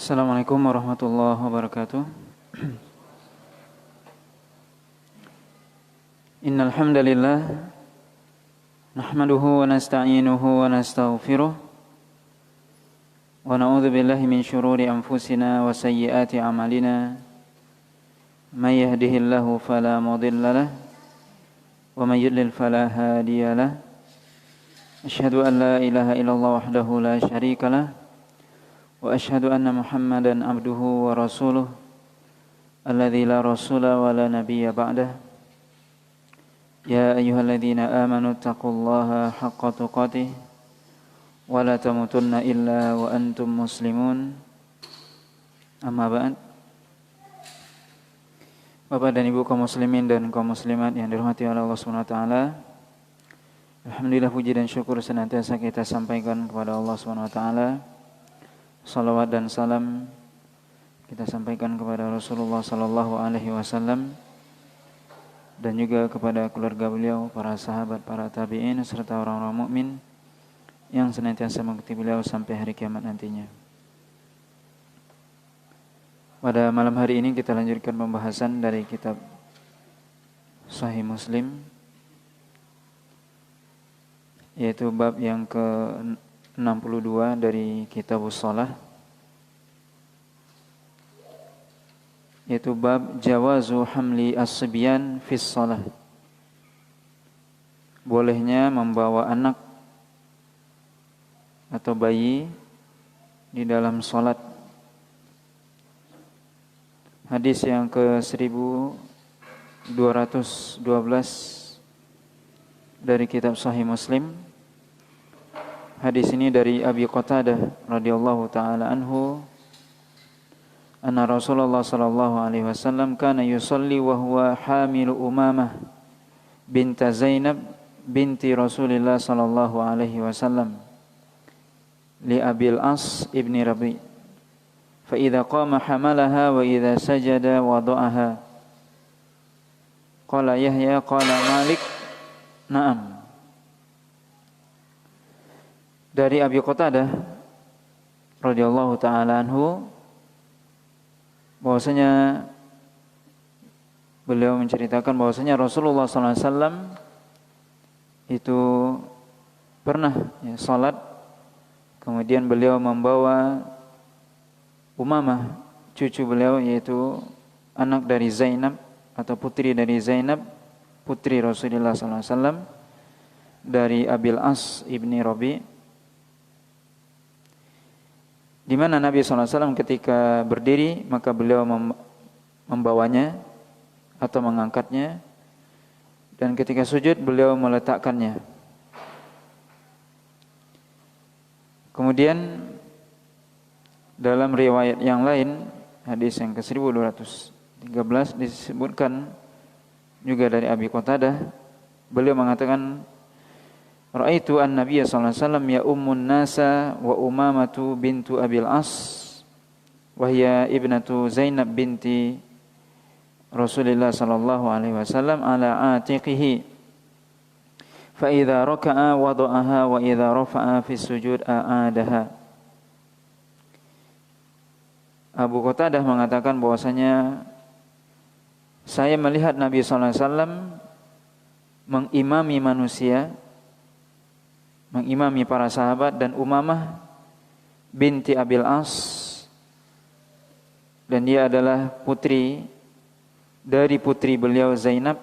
Assalamualaikum warahmatullahi wabarakatuh. Innal hamdalillah nahmaduhu wa nasta'inuhu wa nastaghfiruh wa na'udzu billahi min shururi anfusina wa sayyiati a'malina. May yahdihillahu fala mudilla lahu wa may yudlil fala hadiya lahu. Asyhadu an la ilaha illallah wahdahu la syarika lahu wa asyhadu anna Muhammadan abduhu wa rasuluh alladzi la rasula wa la nabiyya ba'dah. Ya ayyuhalladzina amanu taqullaha haqqa tuqatih wa la tamutunna illa wa antum muslimun. Amma ba'd. Bapak dan Ibu kaum muslimin dan kaum muslimat yang dirahmati oleh Allah Subhanahu wa taala. Alhamdulillah, puji dan syukur senantiasa kita sampaikan kepada Allah Subhanahu wa taala. Salawat dan salam kita sampaikan kepada Rasulullah sallallahu alaihi wasallam dan juga kepada keluarga beliau, para sahabat, para tabi'in serta orang-orang mukmin yang senantiasa mengikuti beliau sampai hari kiamat nantinya. Pada malam hari ini kita lanjutkan pembahasan dari kitab Sahih Muslim, yaitu bab yang ke-62 dari Kitabus Shalah, yaitu bab jawazu hamli as-sibyan fis shalah. Bolehnya membawa anak atau bayi di dalam salat. Hadis yang ke-1212 dari kitab Sahih Muslim. Hadis ini dari Abi Qatadah radhiyallahu taala anhu, anna Rasulullah sallallahu alaihi wasallam kana yusalli wa huwa hamilu Umamah bint Zainab binti Rasulillah sallallahu alaihi wasallam li Abil As ibni Rabi. Fa idza qama hamalaha wa idza sajada wada'aha. Qala Yahya qala Malik na'am. Dari Abi Qatadah radhiyallahu taala anhu, bahwasanya beliau menceritakan bahwasanya Rasulullah sallallahu alaihi wasallam itu pernah salat, kemudian beliau membawa Umamah, cucu beliau, yaitu anak dari Zainab atau putri dari Zainab, putri Rasulullah sallallahu alaihi wasallam, dari Abil As ibni Rabi, di mana Nabi SAW ketika berdiri maka beliau membawanya atau mengangkatnya, dan ketika sujud beliau meletakkannya. Kemudian dalam riwayat yang lain, hadis yang ke-1213 disebutkan juga dari Abi Qatadah, beliau mengatakan, Ra'aitu an-nabiyya sallallahu alaihi wasallam ya ummun nasa wa Umamatu bintu Abil As wa hiya ibnatu Zainab binti Rasulillah sallallahu alaihi wasallam ala atiqihi fa idza raka'a wada'aha wa idza rafa'a fi sujud a'adaha. Abu Qatadah mengatakan bahwasanya saya melihat Nabi sallallahu alaihi wasallam mengimami manusia, mengimami para sahabat, dan Umamah binti Abil As, dan dia adalah putri dari putri beliau Zainab,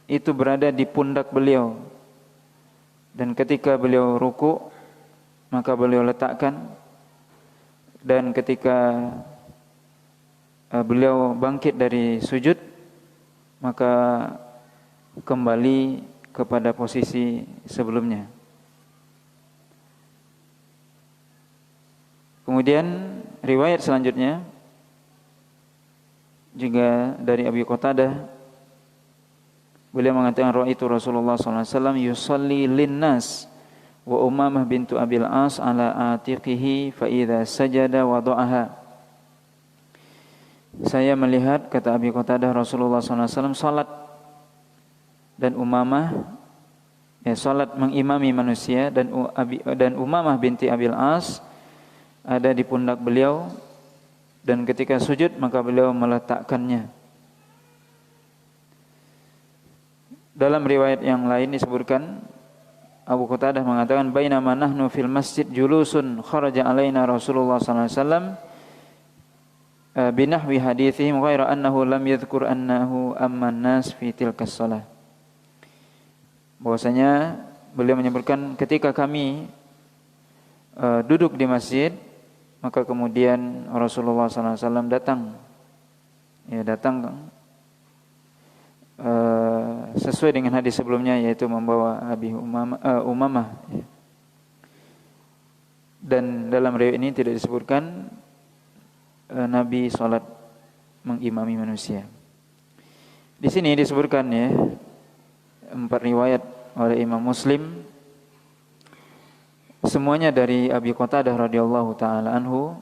itu berada di pundak beliau, dan ketika beliau ruku maka beliau letakkan, dan ketika beliau bangkit dari sujud maka kembali kepada posisi sebelumnya. Kemudian riwayat selanjutnya juga dari Abi Qatadah, beliau mengatakan ra'aitu Rasulullah sallallahu alaihi wasallam yusalli linnas wa Umamah bintu Abil As ala atiqihi fa idza sajada wada'aha. Saya melihat, kata Abi Qatadah, Rasulullah sallallahu alaihi wasallam salat dan Umamah salat mengimami manusia, dan Umamah binti Abil As ada di pundak beliau, dan ketika sujud maka beliau meletakkannya. Dalam riwayat yang lain disebutkan Abu Qatadah mengatakan bainama nahnu fil masjid julusun kharaja alaina Rasulullah sallallahu alaihi wasallam binahwi hadithihim ghaira annahu lam yadhkur annahu amman nas fi tilkas shalah. Bahwasanya beliau menyebutkan ketika kami duduk di masjid, maka kemudian Rasulullah SAW datang sesuai dengan hadis sebelumnya, yaitu membawa Abi Umamah. Dan dalam riwayat ini tidak disebutkan Nabi salat mengimami manusia. Di sini disebutkan 4 riwayat oleh Imam Muslim, semuanya dari Abi Qatadah radhiyallahu taala anhu,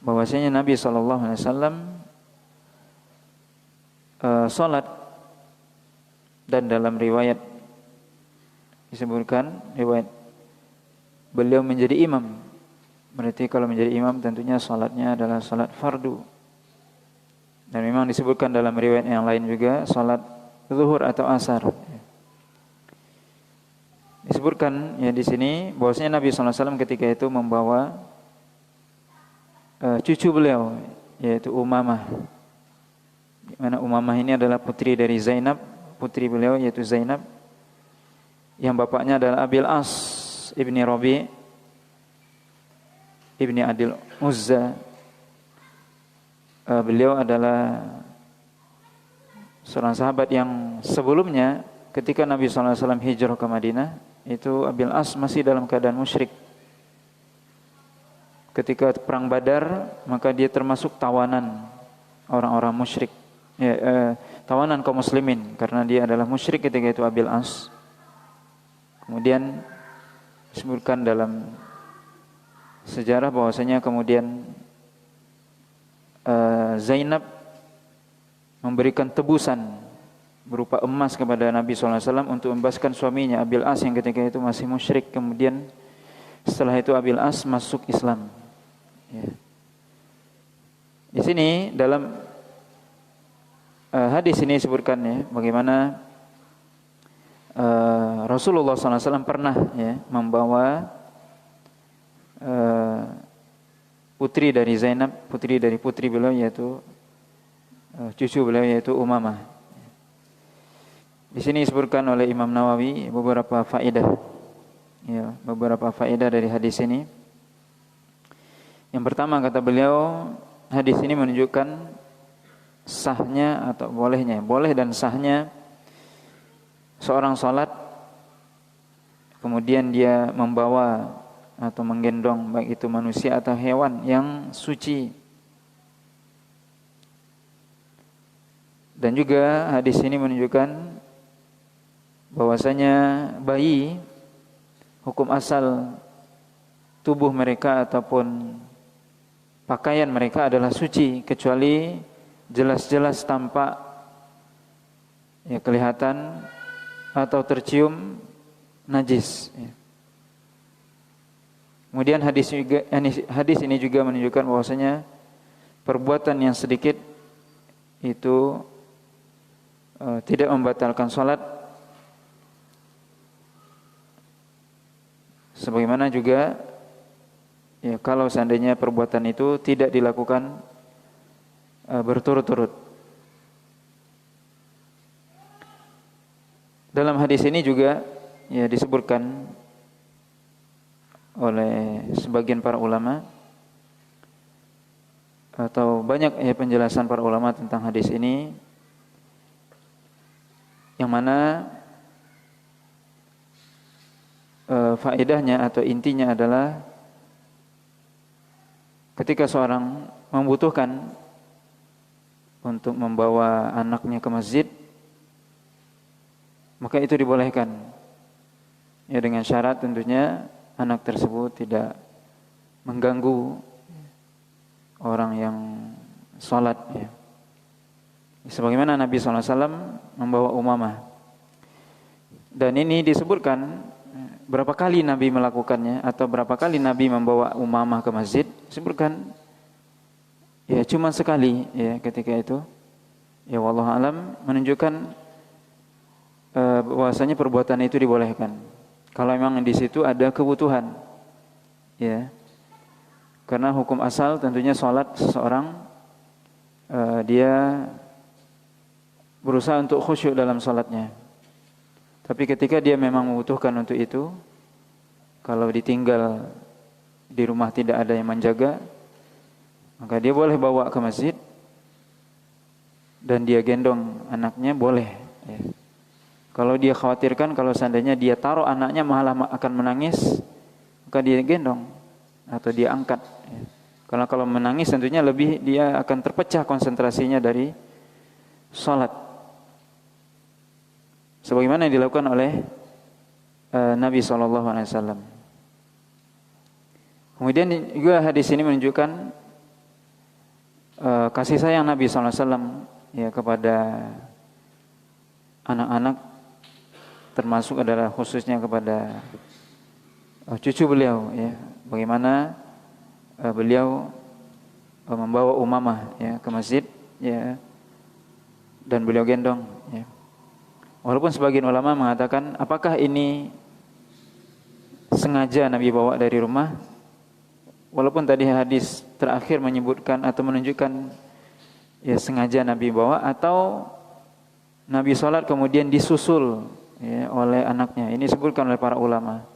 bahwasanya Nabi sallallahu alaihi wasallam salat, dan dalam riwayat disebutkan riwayat beliau menjadi imam. Berarti kalau menjadi imam tentunya salatnya adalah salat fardu. Dan memang disebutkan dalam riwayat yang lain juga salat zuhur atau asar. Disebutkan di sini bahwasanya Nabi sallallahu alaihi wasallam ketika itu membawa cucu beliau, yaitu Umamah. Di mana Umamah ini adalah putri dari Zainab, putri beliau yaitu Zainab, yang bapaknya adalah Abil As ibni Rabi ibni Adil Uzza. Beliau adalah seorang sahabat yang sebelumnya ketika Nabi sallallahu alaihi wasallam hijrah ke Madinah, itu Abil As masih dalam keadaan musyrik. Ketika perang Badar, maka dia termasuk tawanan orang-orang musyrik, tawanan kaum muslimin, karena dia adalah musyrik ketika itu Abil As. Kemudian disebutkan dalam sejarah bahwasanya kemudian Zainab memberikan tebusan berupa emas kepada Nabi sallallahu alaihi wasallam untuk membebaskan suaminya Abil As yang ketika itu masih musyrik. Kemudian setelah itu Abil As masuk Islam. Di sini dalam hadis ini disebutkan bagaimana Rasulullah sallallahu alaihi wasallam pernah membawa putri dari Zainab, putri dari putri beliau, yaitu cucu beliau yaitu Umamah. Di sini disebutkan oleh Imam Nawawi beberapa faedah, beberapa faedah dari hadis ini. Yang pertama kata beliau, hadis ini menunjukkan sahnya atau boleh dan sahnya seorang salat kemudian dia membawa atau menggendong baik itu manusia atau hewan yang suci. Dan juga hadis ini menunjukkan bahwasanya bayi, hukum asal tubuh mereka ataupun pakaian mereka adalah suci, kecuali jelas-jelas tampak kelihatan atau tercium najis. Kemudian hadis ini juga menunjukkan bahwasanya perbuatan yang sedikit itu tidak membatalkan salat, sebagaimana juga kalau seandainya perbuatan itu tidak dilakukan berturut-turut. Dalam hadis ini juga disebutkan oleh sebagian para ulama, atau banyak penjelasan para ulama tentang hadis ini, yang mana faedahnya atau intinya adalah ketika seorang membutuhkan untuk membawa anaknya ke masjid, maka itu dibolehkan, dengan syarat tentunya anak tersebut tidak mengganggu orang yang sholat. Sebagaimana Nabi SAW membawa Umamah. Dan ini disebutkan berapa kali Nabi melakukannya, atau berapa kali Nabi membawa Umamah ke masjid. Disebutkan ya cuma sekali ya ketika itu, ya wallahu alam, menunjukkan bahwasanya perbuatan itu dibolehkan. Kalau memang di situ ada kebutuhan, ya. Karena hukum asal tentunya sholat seseorang dia berusaha untuk khusyuk dalam sholatnya. Tapi ketika dia memang membutuhkan untuk itu, kalau ditinggal di rumah tidak ada yang menjaga, maka dia boleh bawa ke masjid dan dia gendong anaknya, boleh. Ya. Kalau dia khawatirkan kalau seandainya dia taruh anaknya malah akan menangis, maka dia gendong atau dia angkat. Ya. Kalau menangis tentunya lebih dia akan terpecah konsentrasinya dari sholat. Sebagaimana yang dilakukan oleh Nabi SAW. Kemudian juga hadis ini menunjukkan kasih sayang Nabi SAW ya kepada anak-anak, termasuk adalah khususnya kepada cucu beliau ya. Bagaimana beliau membawa Umamah ya ke masjid ya, dan beliau gendong ya. Walaupun sebagian ulama mengatakan apakah ini sengaja Nabi bawa dari rumah, walaupun tadi hadis terakhir menyebutkan atau menunjukkan ya sengaja Nabi bawa, atau Nabi sholat kemudian disusul ya, oleh anaknya. Ini disebutkan oleh para ulama.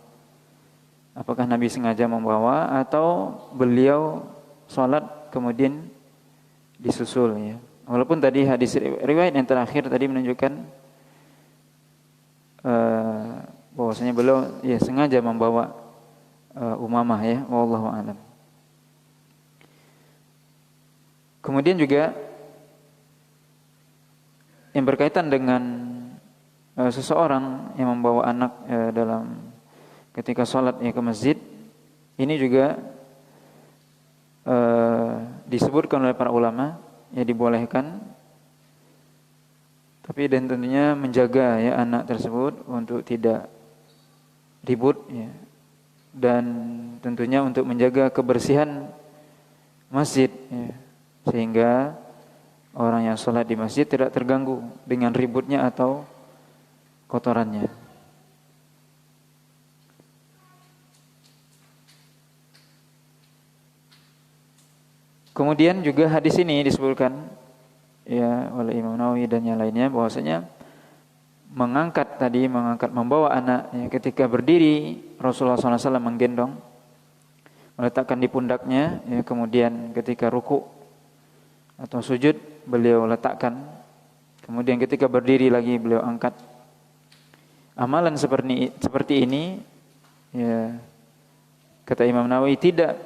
Apakah Nabi sengaja membawa atau beliau sholat kemudian disusul ya. Walaupun tadi hadis riwayat yang terakhir tadi menunjukkan bahwasanya beliau ya sengaja membawa Umamah ya, wallahu a'lam. Kemudian juga yang berkaitan dengan seseorang yang membawa anak dalam ketika sholat ya ke masjid, ini juga disebutkan oleh para ulama ya dibolehkan, tapi dan tentunya menjaga ya anak tersebut untuk tidak ribut ya, dan tentunya untuk menjaga kebersihan masjid ya, sehingga orang yang sholat di masjid tidak terganggu dengan ributnya atau kotorannya. Kemudian juga hadis ini disebutkan ya oleh Imam Nawawi dan yang lainnya bahwasanya mengangkat membawa anak ya, ketika berdiri Rasulullah SAW menggendong, meletakkan di pundaknya ya, kemudian ketika ruku atau sujud beliau letakkan, kemudian ketika berdiri lagi beliau angkat. Amalan seperti ini ya, kata Imam Nawawi tidak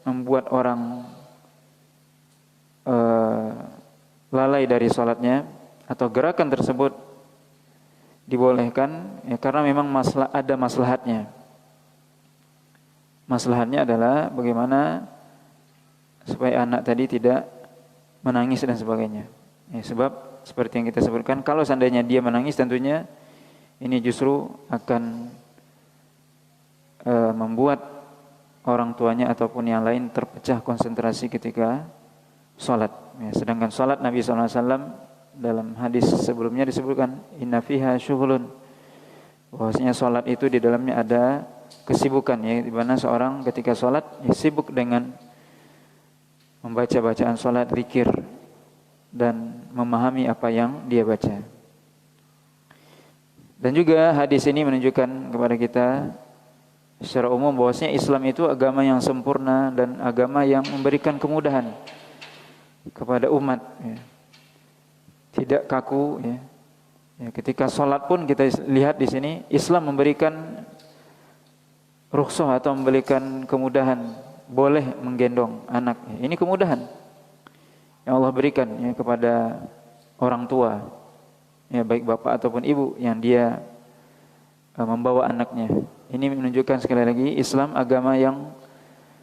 membuat orang lalai dari sholatnya, atau gerakan tersebut dibolehkan ya, karena memang ada maslahatnya. Maslahatnya adalah bagaimana supaya anak tadi tidak menangis dan sebagainya ya, sebab seperti yang kita sebutkan, kalau seandainya dia menangis tentunya ini justru akan membuat orang tuanya ataupun yang lain terpecah konsentrasi ketika sholat ya. Sedangkan sholat Nabi SAW dalam hadis sebelumnya disebutkan inna fiha syughulun, bahwasanya sholat itu di dalamnya ada kesibukan ya, di mana seorang ketika sholat ya, sibuk dengan membaca bacaan sholat, zikir, dan memahami apa yang dia baca. Dan juga hadis ini menunjukkan kepada kita secara umum bahwasanya Islam itu agama yang sempurna dan agama yang memberikan kemudahan kepada umat ya. Tidak kaku ya. Ya, ketika sholat pun kita lihat di sini Islam memberikan rukhsah atau memberikan kemudahan, boleh menggendong anak ya. Ini kemudahan yang Allah berikan ya kepada orang tua ya, baik bapak ataupun ibu yang dia membawa anaknya. Ini menunjukkan sekali lagi Islam agama yang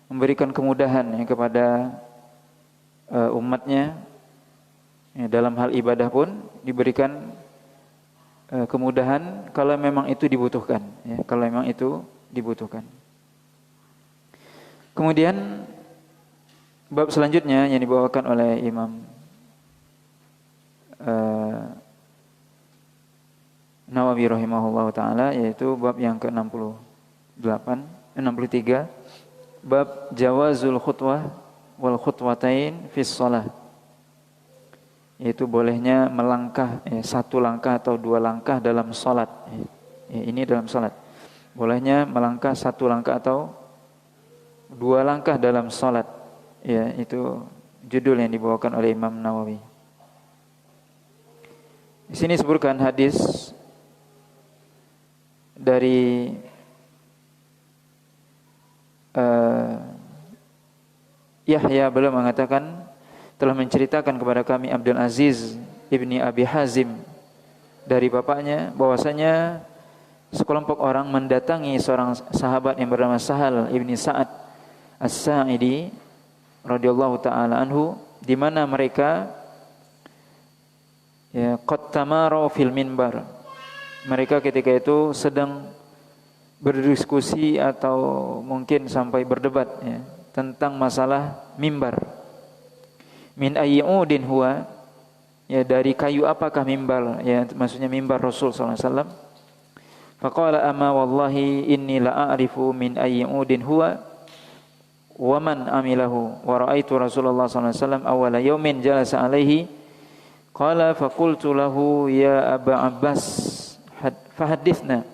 memberikan kemudahan ya kepada umatnya ya, dalam hal ibadah pun diberikan kemudahan kalau memang itu dibutuhkan ya, kalau memang itu dibutuhkan. Kemudian Bab selanjutnya yang dibawakan oleh Imam Nawawi rahimahullah taala, yaitu bab yang ke-68, 63, bab jawazul khutwah wal khutwatain fis shalah, yaitu bolehnya melangkah satu langkah atau dua langkah dalam salat. Ini dalam salat. Bolehnya melangkah satu langkah atau dua langkah dalam salat. Ya, itu judul yang dibawakan oleh Imam Nawawi. Di sini disebutkan hadis dari Yahya, beliau mengatakan telah menceritakan kepada kami Abdul Aziz ibni Abi Hazim dari bapaknya bahwasanya sekelompok orang mendatangi seorang sahabat yang bernama Sahal ibni Sa'ad As-Sa'idi radhiyallahu taala anhu, di mana mereka qad tamaru fil minbar. Mereka ketika itu sedang berdiskusi atau mungkin sampai berdebat tentang masalah mimbar. Min ayyudin huwa, dari kayu apakah mimbar, maksudnya mimbar Rasul sallallahu alaihi wasallam. Faqala ama wallahi inni la a'rifu min ayyudin huwa wa man amilahu wa ra'aitu Rasulullah sallallahu alaihi wasallam awwala yaumin jalasa alaihi. Qala faqultu lahu ya Aba Abbas fahaddithna.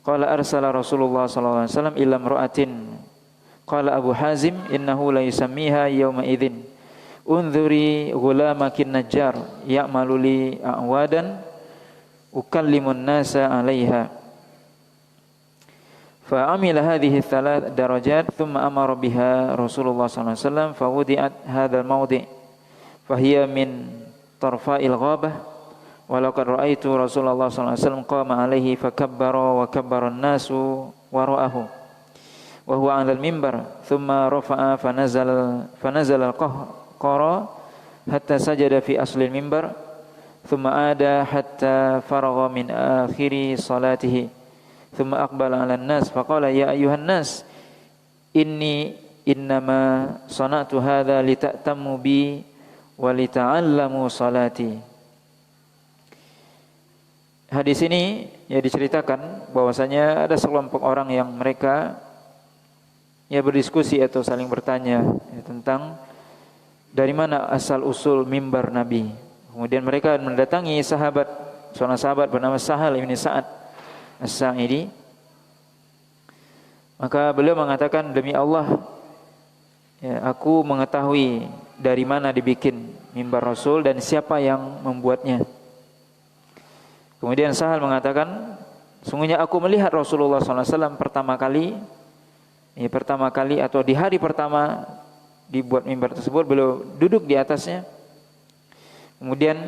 Qala arsala Rasulullah sallallahu alaihi wasallam ila imra'atin. Qala Abu Hazim innahu la yusammiha yawma idzin unzuri ghulamakin najjar ya'malu li a'wadan ukallimun nasa 'alaiha. Fa amila hadhihi thalath darajat thumma amara biha Rasulullah sallallahu alaihi wasallam fa wudi'at hadzal mawdi' fa hiya min tarfa'il ghabah wa laqad ra'aitu Rasulullah sallallahu alaihi wasallam qama alaihi fa kabbara wa kabbara an-nasu wara'ahu wa huwa 'alal mimbar thumma rafa'a fa nazala al-qahqara hatta sajada fi asli al-mimbar thumma ada hatta faragha min akhiri salatihi thumma aqbala 'alan nas faqala ya ayyuhan nas inni innama sana'tu hadza lita'tammu bi wa lita'allamu salati. Hadis ini diceritakan bahwasanya ada sekelompok orang yang mereka berdiskusi atau saling bertanya tentang dari mana asal usul mimbar Nabi. Kemudian mereka mendatangi seorang sahabat bernama Sahal bin Sa'ad As-Sa'idi. Maka beliau mengatakan, demi Allah, aku mengetahui dari mana dibikin mimbar Rasul dan siapa yang membuatnya. Kemudian Sahal mengatakan, sungguhnya aku melihat Rasulullah SAW pertama kali atau di hari pertama dibuat mimbar tersebut, beliau duduk di atasnya. Kemudian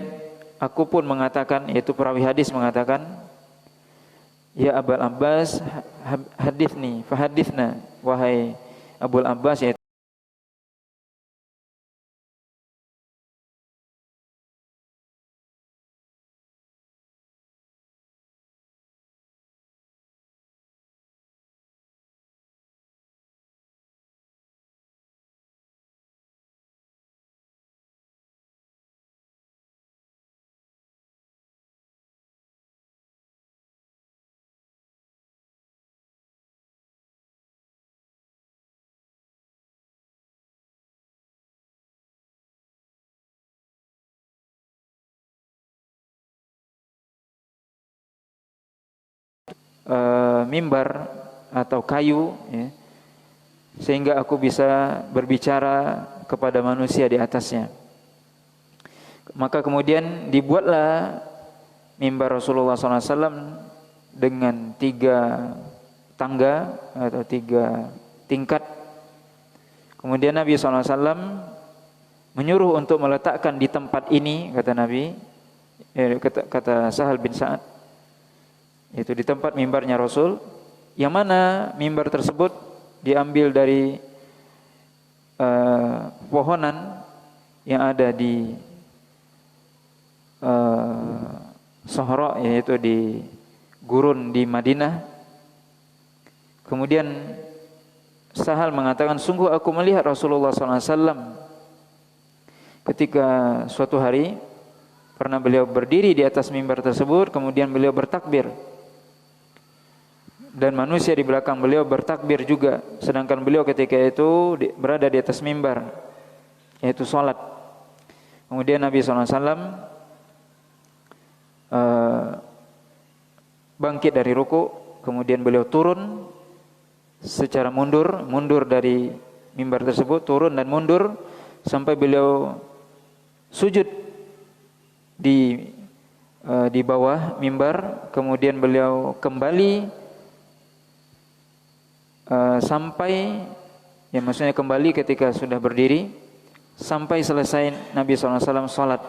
aku pun mengatakan, yaitu perawi hadis mengatakan, ya Abul Abbas hadithni fahadithna, wahai Abul Abbas, yaitu mimbar atau kayu, sehingga aku bisa berbicara kepada manusia di atasnya. Maka kemudian dibuatlah mimbar Rasulullah SAW dengan 3 tangga atau 3 tingkat. Kemudian Nabi SAW menyuruh untuk meletakkan di tempat ini, kata Nabi, kata Sahal bin Sa'ad, itu di tempat mimbarnya Rasul, yang mana mimbar tersebut diambil dari pohonan yang ada di Sohra, yaitu di gurun di Madinah. Kemudian Sahal mengatakan, sungguh aku melihat Rasulullah SAW ketika suatu hari pernah beliau berdiri di atas mimbar tersebut, kemudian beliau bertakbir. Dan manusia di belakang beliau bertakbir juga, sedangkan beliau ketika itu berada di atas mimbar, yaitu salat. Kemudian Nabi SAW bangkit dari ruku, kemudian beliau turun secara mundur dari mimbar tersebut, turun dan mundur sampai beliau sujud di bawah mimbar. Kemudian beliau kembali sampai, ya maksudnya kembali ketika sudah berdiri sampai selesai Nabi SAW sholat.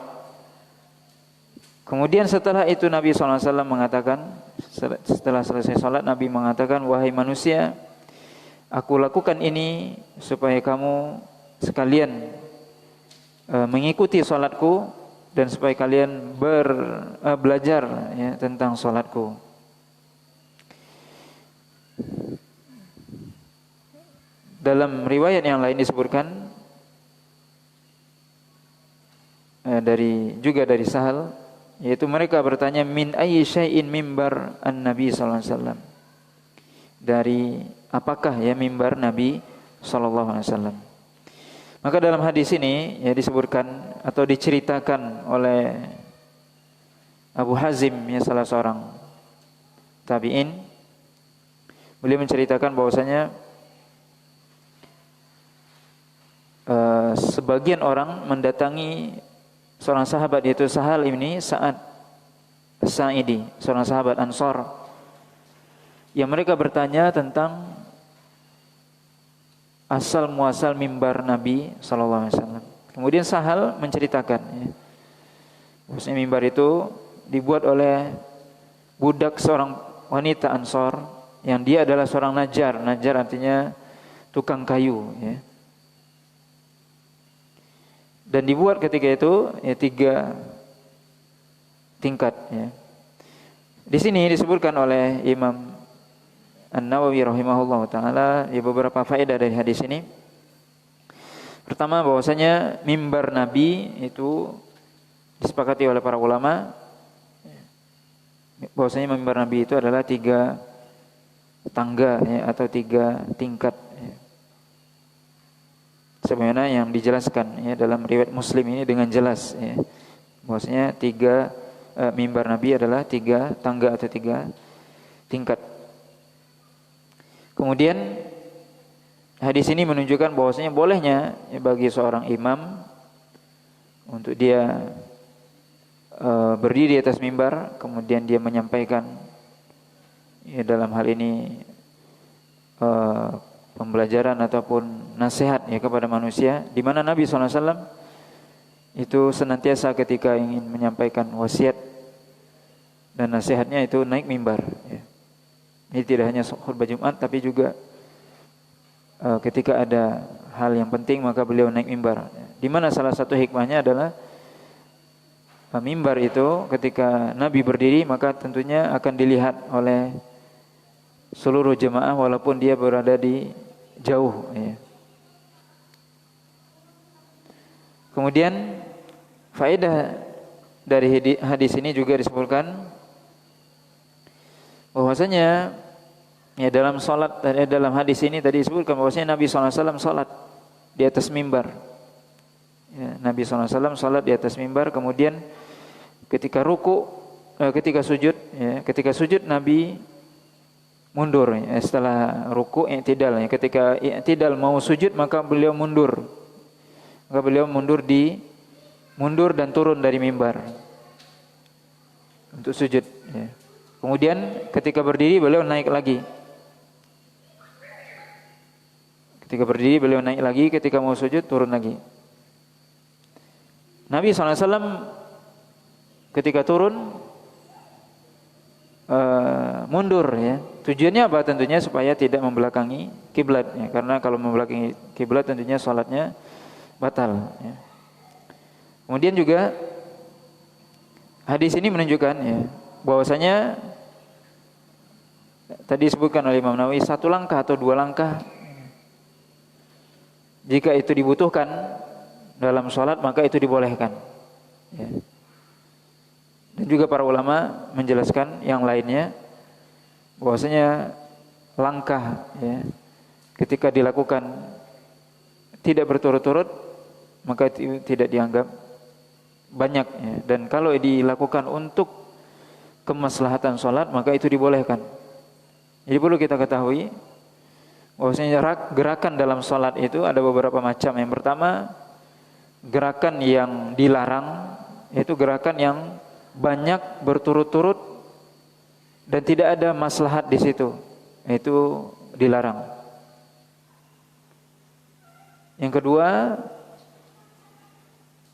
Kemudian setelah itu Nabi SAW mengatakan, setelah selesai sholat Nabi mengatakan, wahai manusia, aku lakukan ini supaya kamu sekalian mengikuti sholatku dan supaya kalian belajar ya, tentang sholatku. Dalam riwayat yang lain disebutkan dari Sahal, yaitu mereka bertanya, min ayyi syai'in mimbar an-nabi sallallahu alaihi wasallam, dari apakah ya mimbar Nabi sallallahu alaihi wasallam. Maka dalam hadis ini ya disebutkan atau diceritakan oleh Abu Hazim, ya salah seorang tabi'in, beliau menceritakan bahwasanya sebagian orang mendatangi seorang sahabat, yaitu Sahal ini, Sa'ad As-Sa'idi, seorang sahabat Ansor, yang mereka bertanya tentang asal muasal mimbar Nabi sallallahu alaihi wasallam. Kemudian Sahal menceritakan ya, bahwasanya mimbar itu dibuat oleh budak seorang wanita Ansor yang dia adalah seorang najjar. Najjar artinya tukang kayu ya. Dan dibuat ketika itu ya 3 tingkat ya. Di sini disebutkan oleh Imam An-Nawawi rahimahullah taala ya beberapa faedah dari hadis ini. Pertama, bahwasanya mimbar Nabi itu disepakati oleh para ulama bahwasanya mimbar Nabi itu adalah 3 tangga ya, atau 3 tingkat ya. Sebagaimana yang dijelaskan ya dalam riwayat Muslim ini dengan jelas ya, bahwasanya 3 mimbar Nabi adalah 3 tangga atau 3 tingkat. Kemudian hadis ini menunjukkan bahwasanya bolehnya ya, bagi seorang imam untuk dia berdiri di atas mimbar, kemudian dia menyampaikan ya, dalam hal ini pembelajaran ataupun nasihat ya kepada manusia, di mana Nabi SAW itu senantiasa ketika ingin menyampaikan wasiat dan nasihatnya itu naik mimbar ya. Ini tidak hanya khutbah Jumat, tapi juga ketika ada hal yang penting maka beliau naik mimbar ya. Di mana salah satu hikmahnya adalah mimbar itu ketika Nabi berdiri maka tentunya akan dilihat oleh seluruh jemaah walaupun dia berada di jauh ya. Kemudian faedah dari hadis ini juga disebutkan bahwasanya ya dalam salat, dalam hadis ini tadi disebutkan bahwasanya Nabi SAW salat di atas mimbar ya, Nabi SAW salat di atas mimbar, kemudian ketika ketika sujud Nabi mundur ya, setelah ruku i'tidal ya, ketika i'tidal mau sujud maka beliau mundur. Maka beliau mundur dan turun dari mimbar untuk sujud ya. Kemudian ketika berdiri beliau naik lagi. Ketika berdiri beliau naik lagi, ketika mau sujud turun lagi. Nabi SAW ketika turun mundur ya. Tujuannya apa? Tentunya supaya tidak membelakangi kiblat ya. Karena kalau membelakangi kiblat tentunya salatnya batal ya. Kemudian juga hadis ini menunjukkan ya bahwasanya tadi disebutkan oleh Imam Nawawi 1 langkah atau 2 langkah jika itu dibutuhkan dalam sholat maka itu dibolehkan. Ya. Dan juga para ulama menjelaskan yang lainnya bahwasanya langkah ya, ketika dilakukan tidak berturut-turut maka itu tidak dianggap banyak ya. Dan kalau dilakukan untuk kemaslahatan sholat maka itu dibolehkan. Jadi perlu kita ketahui bahwasanya gerakan dalam sholat itu ada beberapa macam. Yang pertama, gerakan yang dilarang yaitu gerakan yang banyak berturut-turut dan tidak ada maslahat di situ, itu dilarang. Yang kedua,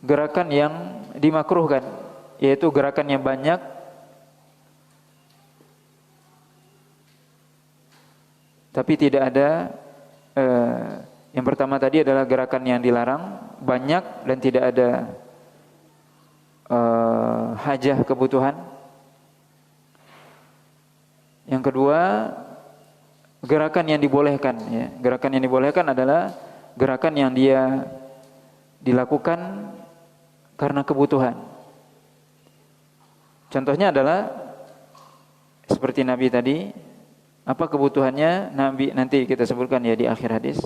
gerakan yang dimakruhkan, yaitu gerakan yang banyak tapi tidak ada yang pertama tadi adalah gerakan yang dilarang, banyak dan tidak ada hajah kebutuhan. Yang kedua, gerakan yang dibolehkan ya. Gerakan yang dibolehkan adalah gerakan yang dia dilakukan karena kebutuhan. Contohnya adalah seperti Nabi tadi. Apa kebutuhannya Nabi nanti kita sebutkan ya di akhir hadis.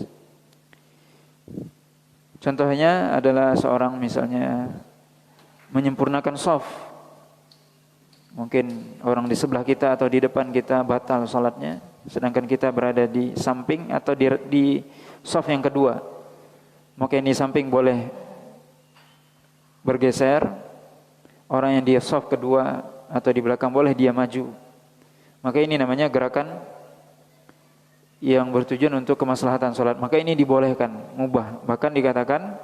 Contohnya adalah seorang misalnya menyempurnakan shaf. Mungkin orang di sebelah kita atau di depan kita batal salatnya, sedangkan kita berada di samping atau di shaf yang kedua. Maka yang di samping boleh bergeser, orang yang di shaf kedua atau di belakang boleh dia maju. Maka ini namanya gerakan yang bertujuan untuk kemaslahatan salat. Maka ini dibolehkan, mubah. Bahkan dikatakan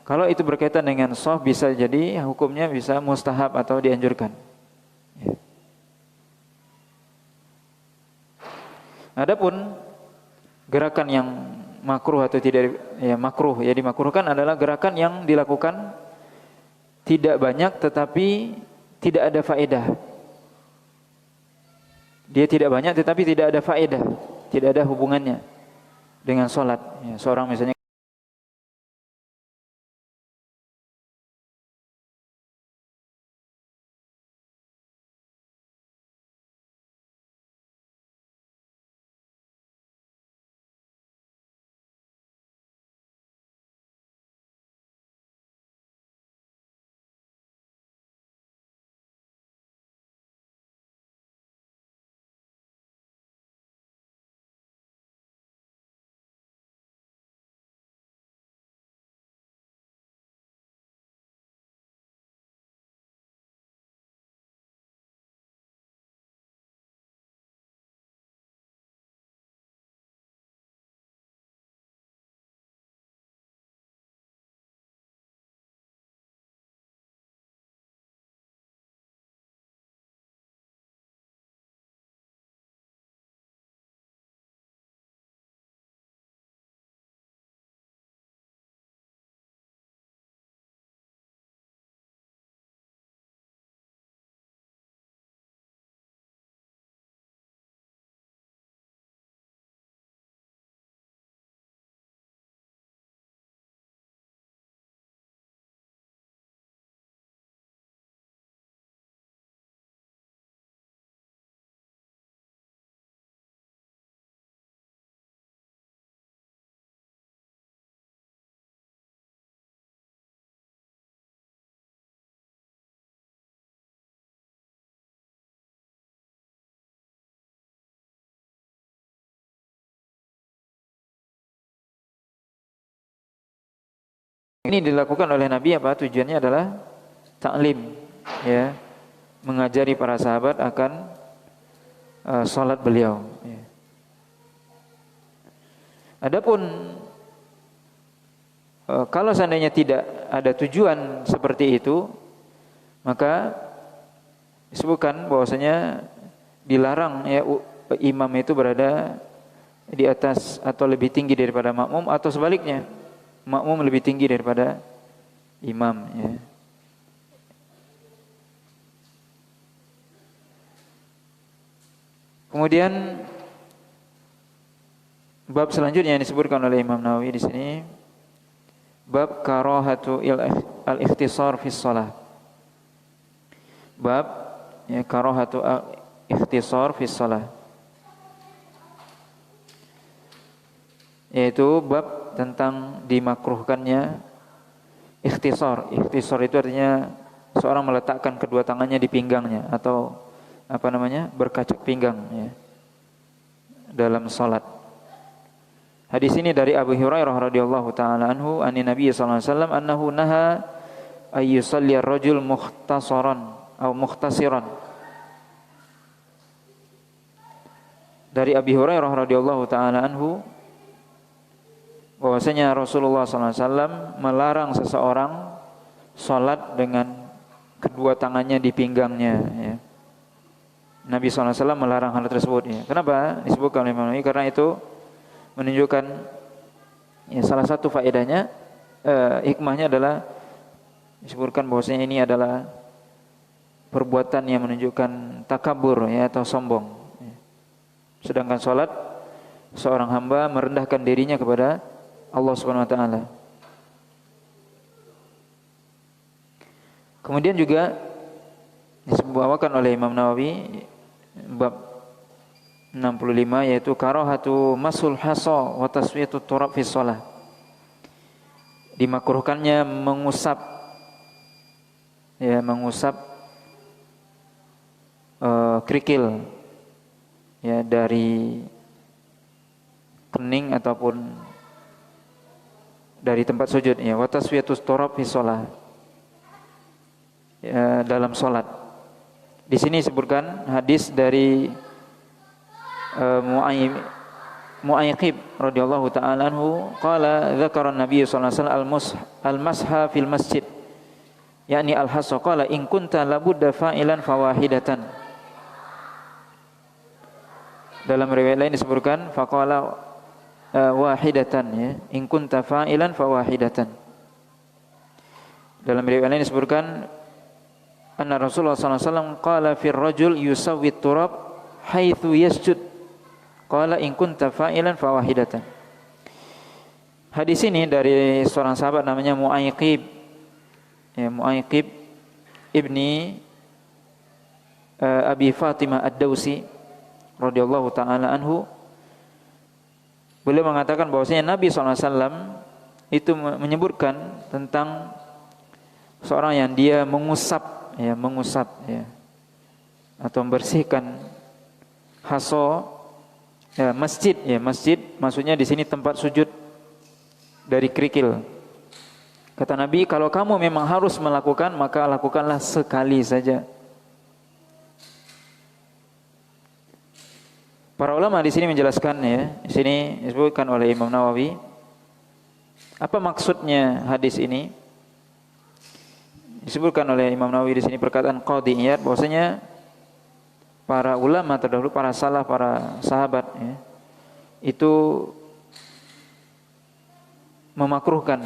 kalau itu berkaitan dengan shaf bisa jadi hukumnya bisa mustahab atau dianjurkan. Ya. Adapun gerakan yang makruh atau tidak ya makruh ya dimakruhkan adalah gerakan yang dilakukan tidak banyak tetapi tidak ada faedah. Dia tidak banyak tetapi tidak ada faedah, tidak ada hubungannya dengan sholat. Ya, seorang misalnya ini dilakukan oleh Nabi apa? Tujuannya adalah ta'lim, ya, mengajari para sahabat akan salat beliau. Ya. Adapun kalau seandainya tidak ada tujuan seperti itu, maka disebutkan bahwasanya dilarang ya imam itu berada di atas atau lebih tinggi daripada makmum atau sebaliknya. Makmum lebih tinggi daripada imam ya. Kemudian bab selanjutnya yang disebutkan oleh Imam Nawawi di sini Bab karahatu al-ikhtisar fi shalah. Bab ya karahatu al-ikhtisar fi shalah. Yaitu bab tentang dimakruhkannya ikhtisar. Ikhtisar itu artinya seorang meletakkan kedua tangannya di pinggangnya atau berkacak pinggang ya, dalam salat. Hadis ini dari Abu Hurairah radhiyallahu taala anhu, ani Nabi sallallahu alaihi wasallam annahu naha ay yusalli ar-rajul mukhtasaran atau mukhtasiran. Dari Abi Hurairah radhiyallahu taala anhu bahwasanya Rasulullah sallallahu alaihi wasallam melarang seseorang salat dengan kedua tangannya di pinggangnya ya. Nabi sallallahu alaihi wasallam melarang hal tersebut ya. Kenapa disebutkan oleh Imam Nawawi? Karena itu menunjukkan ya, salah satu faedahnya hikmahnya adalah disebutkan bahwasanya ini adalah perbuatan yang menunjukkan takabur ya, atau sombong ya. Sedangkan salat seorang hamba merendahkan dirinya kepada Allah Subhanahu wa taala. Kemudian juga disebutkan oleh Imam Nawawi bab 65 yaitu karahatu masul hasa wa taswiyatut turab fi shalah. Dimakruhkannya mengusap kerikil ya dari kening ataupun dari tempat sujud ya, wa taswiyatut turab fi shalah ya, dalam salat. Di sini disebutkan hadis dari Mu'ayqib radhiyallahu ta'ala anhu qala dzakara an-nabiy sallallahu alaihi wasallam al-masha fil masjid yakni al-hasa qala in kunta labudda fa'ilan fawahidatan. Dalam riwayat lain disebutkan faqala wahidatan ya, in kunta fa'ilan fawahidatan. Dalam riwayat lain disebutkan anna Rasulullah sallallahu alaihi wasallam qala fir rajul yusawwi turab haitsu yasjud qala in kunta fa'ilan fawahidatan. Hadis ini dari seorang sahabat namanya Mu'ayqib ya, Mu'ayqib ibni Abi Fatimah Ad-Dawsi radhiyallahu taala anhu. Beliau mengatakan bahwasanya Nabi SAW itu menyebutkan tentang seorang yang dia mengusap ya atau membersihkan haso ya, masjid maksudnya di sini tempat sujud dari kerikil. Kata Nabi, kalau kamu memang harus melakukan maka lakukanlah sekali saja. Para ulama di sini menjelaskan ya, di sini disebutkan oleh Imam Nawawi apa maksudnya hadis ini. Disebutkan oleh Imam Nawawi di sini perkataan Qadhi Iyad bahwasanya para ulama terdahulu, para salaf, para sahabat ya, itu memakruhkan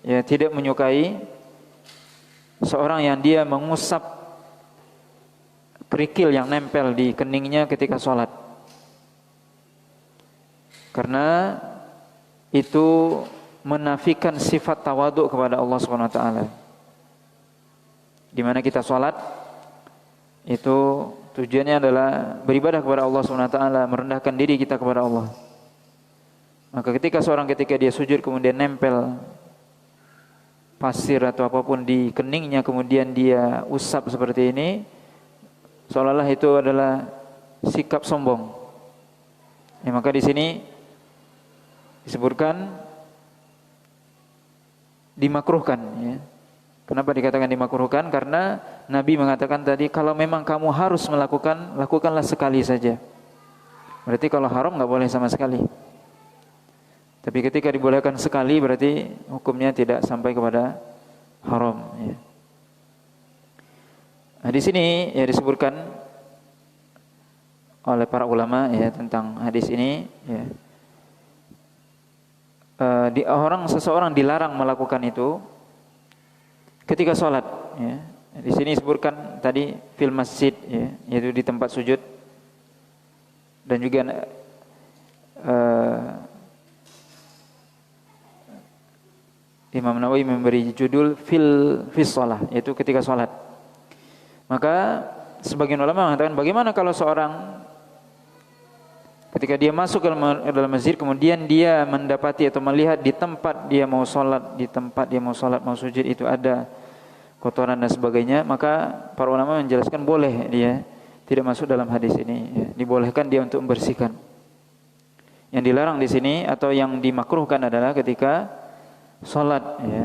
ya, tidak menyukai seorang yang dia mengusap kerikil yang nempel di keningnya ketika sholat, karena itu menafikan sifat tawadhu kepada Allah Subhanahu wa taala. Di mana kita sholat itu tujuannya adalah beribadah kepada Allah Subhanahu wa taala, merendahkan diri kita kepada Allah. Maka ketika dia sujud kemudian nempel pasir atau apapun di keningnya kemudian dia usap seperti ini, seolah-olah itu adalah sikap sombong. Ya, maka di sini disebutkan dimakruhkan ya. Kenapa dikatakan dimakruhkan? Karena Nabi mengatakan tadi kalau memang kamu harus melakukan, lakukanlah sekali saja. Berarti kalau haram enggak boleh sama sekali. Tapi ketika dibolehkan sekali berarti hukumnya tidak sampai kepada haram ya. Nah, di sini ya disebutkan oleh para ulama ya tentang hadis ini ya. Seseorang dilarang melakukan itu ketika sholat ya. Di sini disebutkan tadi fil masjid ya, yaitu di tempat sujud, dan juga Imam Nawawi memberi judul fil shalah, yaitu ketika salat. Maka sebagian ulama mengatakan bagaimana kalau seorang ketika dia masuk ke dalam masjid kemudian dia mendapati atau melihat di tempat dia mau salat, mau sujud itu ada kotoran dan sebagainya, maka para ulama menjelaskan boleh dia, tidak masuk dalam hadis ini ya. Dibolehkan dia untuk membersihkan. Yang dilarang di sini atau yang dimakruhkan adalah ketika salat ya.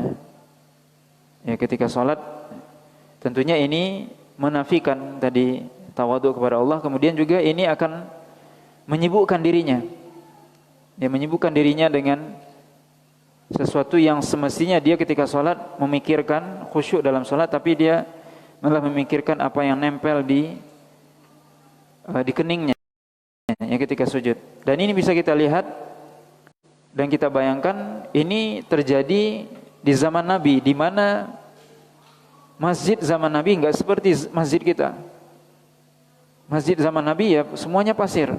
Ya, ketika salat tentunya ini menafikan tadi tawadhu kepada Allah, kemudian juga ini akan menyibukkan dirinya. Dia menyibukkan dirinya dengan sesuatu yang semestinya dia ketika salat memikirkan khusyuk dalam salat, tapi dia malah memikirkan apa yang nempel di keningnya ya ketika sujud. Dan ini bisa kita lihat dan kita bayangkan ini terjadi di zaman Nabi, di mana masjid zaman Nabi enggak seperti masjid kita. Masjid zaman Nabi ya semuanya pasir.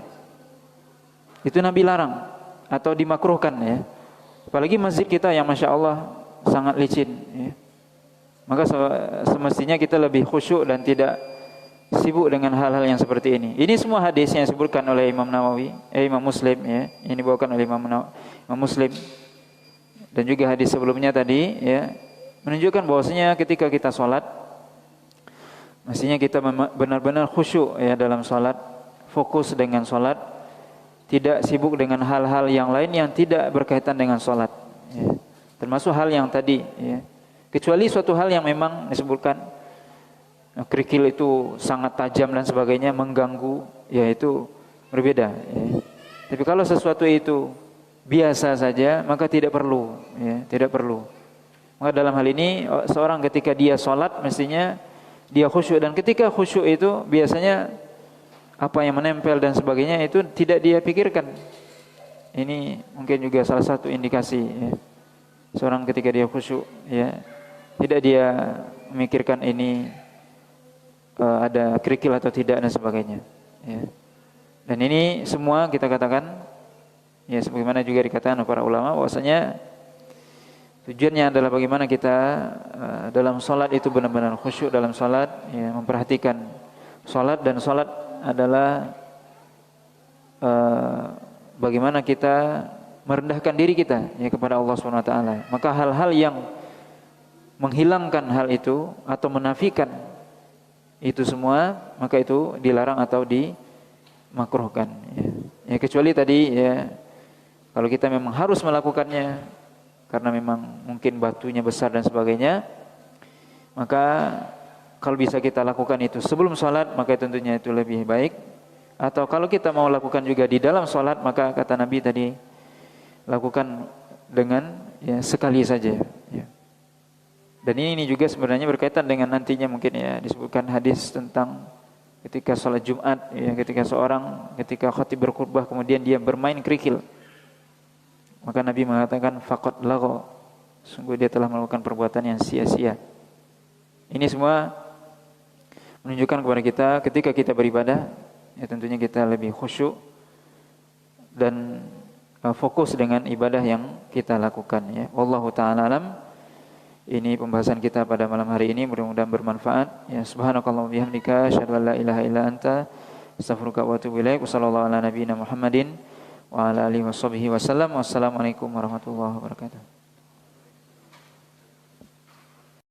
Itu Nabi larang atau dimakruhkan ya. Apalagi masjid kita yang Masya Allah sangat licin ya. Maka semestinya kita lebih khusyuk dan tidak sibuk dengan hal-hal yang seperti ini. Ini semua hadis yang disebutkan oleh Imam Nawawi, Imam Muslim ya. Ini dibawakan oleh Imam Muslim. Dan juga hadis sebelumnya tadi ya menunjukkan bahwasanya ketika kita sholat mestinya kita benar-benar khusyuk ya dalam sholat, fokus dengan sholat, tidak sibuk dengan hal-hal yang lain yang tidak berkaitan dengan sholat ya. Termasuk hal yang tadi ya. Kecuali suatu hal yang memang disebutkan kerikil itu sangat tajam dan sebagainya mengganggu, ya itu berbeda ya. Tapi kalau sesuatu itu biasa saja maka tidak perlu ya, tidak perlu. Maka dalam hal ini seorang ketika dia sholat mestinya dia khusyuk, dan ketika khusyuk itu biasanya apa yang menempel dan sebagainya itu tidak dia pikirkan. Ini mungkin juga salah satu indikasi ya. Seorang ketika dia khusyuk ya, tidak dia memikirkan ini ada kerikil atau tidak dan sebagainya ya. Dan ini semua kita katakan ya sebagaimana juga dikatakan oleh para ulama bahwasanya tujuannya adalah bagaimana kita dalam salat itu benar-benar khusyuk dalam salat ya, memperhatikan salat, dan salat adalah bagaimana kita merendahkan diri kita ya kepada Allah Subhanahu wa taala. Maka hal-hal yang menghilangkan hal itu atau menafikan itu semua, maka itu dilarang atau dimakruhkan ya. Ya kecuali tadi ya kalau kita memang harus melakukannya karena memang mungkin batunya besar dan sebagainya, maka kalau bisa kita lakukan itu sebelum sholat maka tentunya itu lebih baik. Atau kalau kita mau lakukan juga di dalam sholat, maka kata Nabi tadi lakukan dengan ya sekali saja ya. Dan ini juga sebenarnya berkaitan dengan nantinya mungkin ya disebutkan hadis tentang ketika sholat Jumat ya, ketika seorang ketika khatib berkhutbah kemudian dia bermain kerikil, maka Nabi mengatakan faqad lagha, sungguh dia telah melakukan perbuatan yang sia-sia. Ini semua menunjukkan kepada kita ketika kita beribadah ya tentunya kita lebih khusyuk dan fokus dengan ibadah yang kita lakukan ya. Wallahu taala alam. Ini pembahasan kita pada malam hari ini, mudah-mudahan bermanfaat ya. Subhanakallahumma bihamdika asyhadu an la ilaha illa anta astaghfiruka wa atubu ilaik. Wassallallahu ala nabiyyina Muhammadin wa ala alihi washabbihi wasallam. Wassalamualaikum warahmatullahi wabarakatuh.